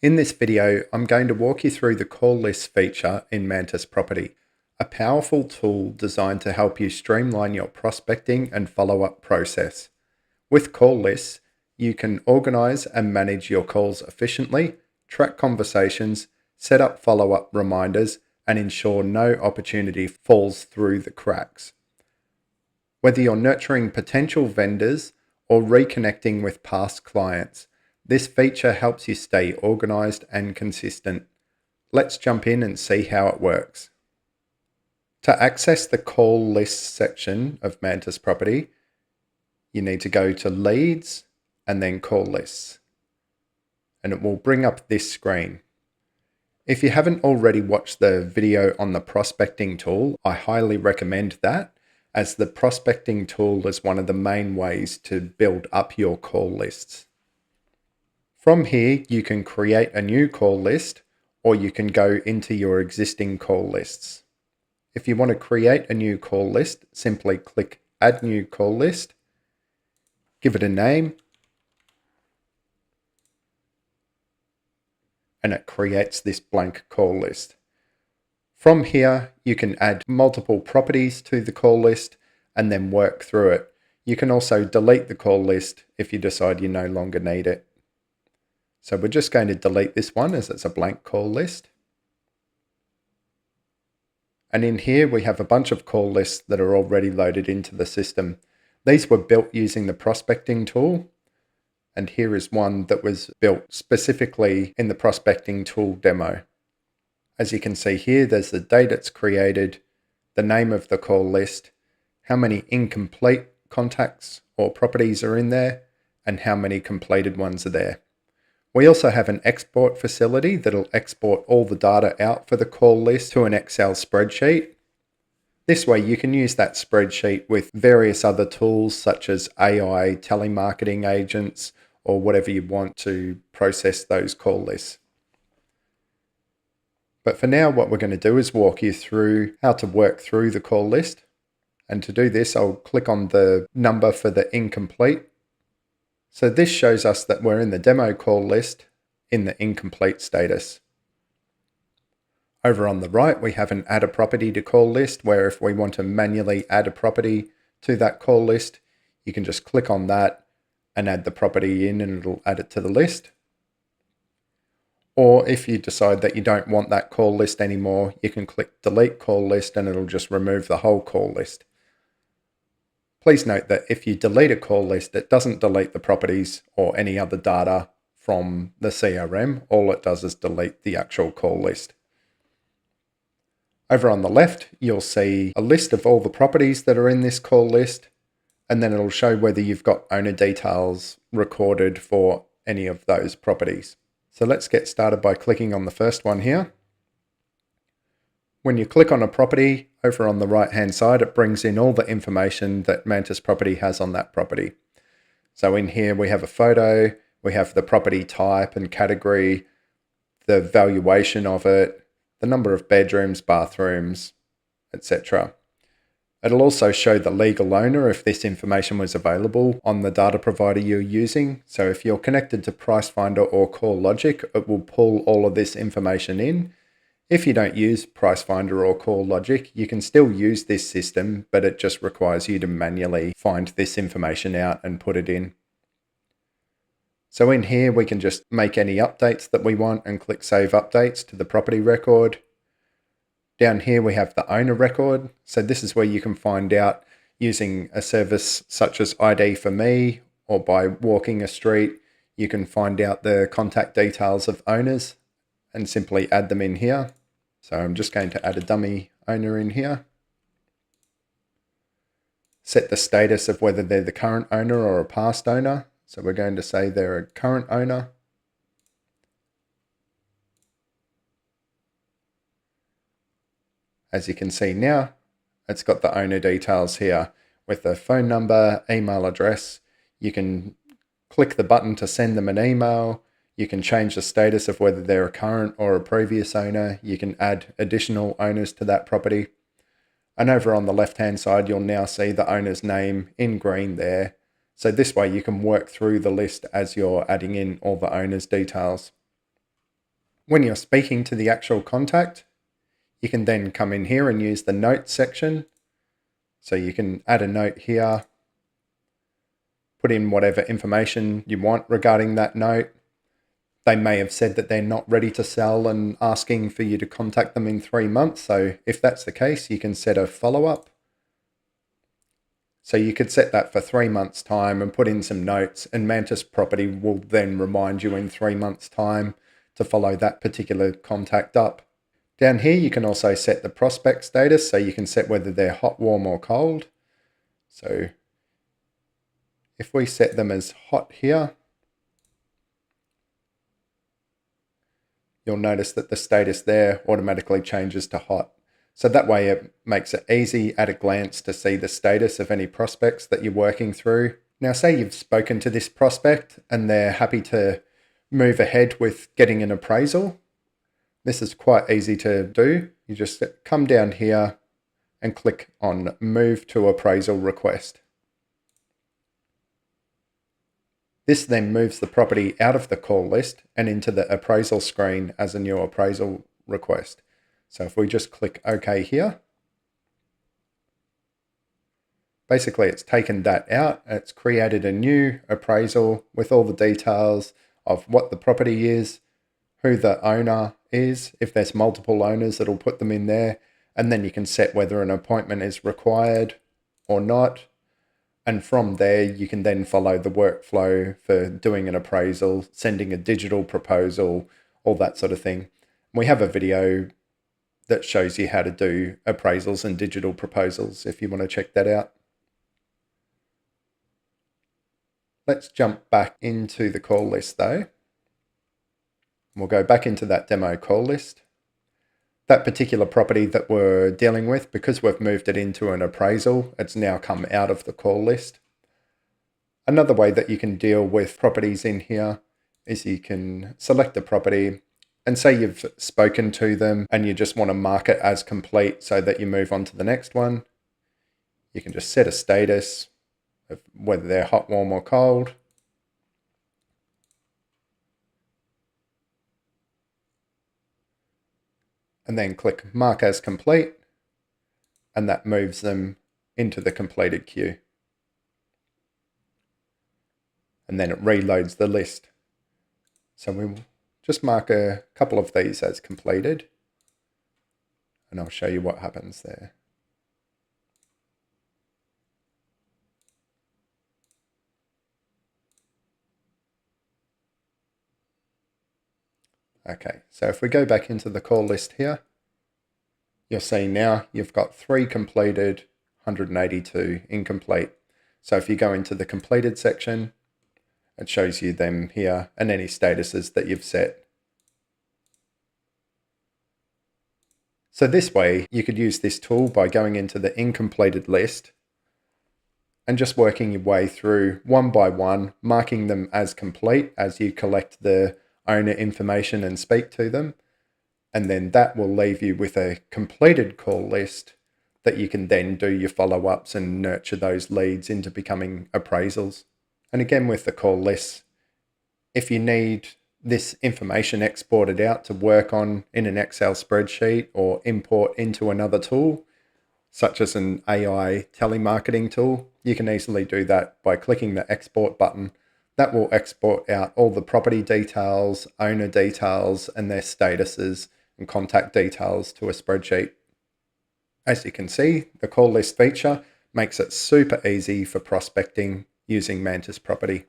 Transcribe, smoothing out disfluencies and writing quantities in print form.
In this video, I'm going to walk you through the call list feature in MantisProperty, a powerful tool designed to help you streamline your prospecting and follow-up process. With call lists, you can organize and manage your calls efficiently, track conversations, set up follow-up reminders, and ensure no opportunity falls through the cracks. Whether you're nurturing potential vendors or reconnecting with past clients, this feature helps you stay organized and consistent. Let's jump in and see how it works. To access the call list section of MantisProperty, you need to go to Leads and then Call Lists, and it will bring up this screen. If you haven't already watched the video on the prospecting tool, I highly recommend that, as the prospecting tool is one of the main ways to build up your call lists. From here, you can create a new call list, or you can go into your existing call lists. If you want to create a new call list, simply click Add New Call List, give it a name, and it creates this blank call list. From here, you can add multiple properties to the call list and then work through it. You can also delete the call list if you decide you no longer need it. So we're just going to delete this one as it's a blank call list. And in here, we have a bunch of call lists that are already loaded into the system. These were built using the prospecting tool. And here is one that was built specifically in the prospecting tool demo. As you can see here, there's the date it's created, the name of the call list, how many incomplete contacts or properties are in there, and how many completed ones are there. We also have an export facility that'll export all the data out for the call list to an Excel spreadsheet. This way you can use that spreadsheet with various other tools such as AI, telemarketing agents, or whatever you want to process those call lists. But for now, what we're going to do is walk you through how to work through the call list. And to do this, I'll click on the number for the incomplete. So this shows us that we're in the demo call list in the incomplete status. Over on the right, we have an add a property to call list, where if we want to manually add a property to that call list, you can just click on that and add the property in and it'll add it to the list. Or if you decide that you don't want that call list anymore, you can click delete call list and it'll just remove the whole call list. Please note that if you delete a call list, it doesn't delete the properties or any other data from the CRM. All it does is delete the actual call list. Over on the left, you'll see a list of all the properties that are in this call list, and then it'll show whether you've got owner details recorded for any of those properties. So let's get started by clicking on the first one here. When you click on a property, over on the right-hand side, it brings in all the information that MantisProperty has on that property. So in here, we have a photo, we have the property type and category, the valuation of it, the number of bedrooms, bathrooms, etc. It'll also show the legal owner if this information was available on the data provider you're using. So if you're connected to Pricefinder or CoreLogic, it will pull all of this information in. If you don't use Pricefinder or CoreLogic, you can still use this system, but it just requires you to manually find this information out and put it in. So in here, we can just make any updates that we want and click Save Updates to the property record. Down here, we have the owner record. So this is where you can find out using a service such as ID for Me, or by walking a street, you can find out the contact details of owners and simply add them in here. So I'm just going to add a dummy owner in here. Set the status of whether they're the current owner or a past owner. So we're going to say they're a current owner. As you can see now, it's got the owner details here with the phone number, email address. You can click the button to send them an email. You can change the status of whether they're a current or a previous owner. You can add additional owners to that property. And over on the left-hand side, you'll now see the owner's name in green there. So this way you can work through the list as you're adding in all the owner's details. When you're speaking to the actual contact, you can then come in here and use the notes section. So you can add a note here, put in whatever information you want regarding that note. They may have said that they're not ready to sell and asking for you to contact them in 3 months. So if that's the case, you can set a follow-up. So you could set that for 3 months' time and put in some notes, and MantisProperty will then remind you in 3 months' time to follow that particular contact up. Down here, you can also set the prospect status, so you can set whether they're hot, warm, or cold. So if we set them as hot here, you'll notice that the status there automatically changes to hot. So that way it makes it easy at a glance to see the status of any prospects that you're working through. Now, say you've spoken to this prospect and they're happy to move ahead with getting an appraisal. This is quite easy to do. You just come down here and click on Move to Appraisal Request. This then moves the property out of the call list and into the appraisal screen as a new appraisal request. So if we just click OK here, basically it's taken that out. It's created a new appraisal with all the details of what the property is, who the owner is. If there's multiple owners, it'll put them in there. And then you can set whether an appointment is required or not. And from there, you can then follow the workflow for doing an appraisal, sending a digital proposal, all that sort of thing. We have a video that shows you how to do appraisals and digital proposals if you want to check that out. Let's jump back into the call list though. We'll go back into that demo call list. That particular property that we're dealing with, because we've moved it into an appraisal, it's now come out of the call list. Another way that you can deal with properties in here is you can select a property and say you've spoken to them and you just want to mark it as complete so that you move on to the next one. You can just set a status of whether they're hot, warm, or cold. And then click Mark as Complete, and that moves them into the completed queue. And then it reloads the list. So we'll just mark a couple of these as completed, and I'll show you what happens there. Okay, so if we go back into the call list here, you'll see now you've got 3 completed, 182 incomplete. So if you go into the completed section, it shows you them here and any statuses that you've set. So this way, you could use this tool by going into the incompleted list and just working your way through one by one, marking them as complete as you collect the owner information and speak to them. And then that will leave you with a completed call list that you can then do your follow-ups and nurture those leads into becoming appraisals. And again, with the call lists, if you need this information exported out to work on in an Excel spreadsheet or import into another tool, such as an AI telemarketing tool, you can easily do that by clicking the export button. That will export out all the property details, owner details, and their statuses and contact details to a spreadsheet. As you can see, the call list feature makes it super easy for prospecting using MantisProperty.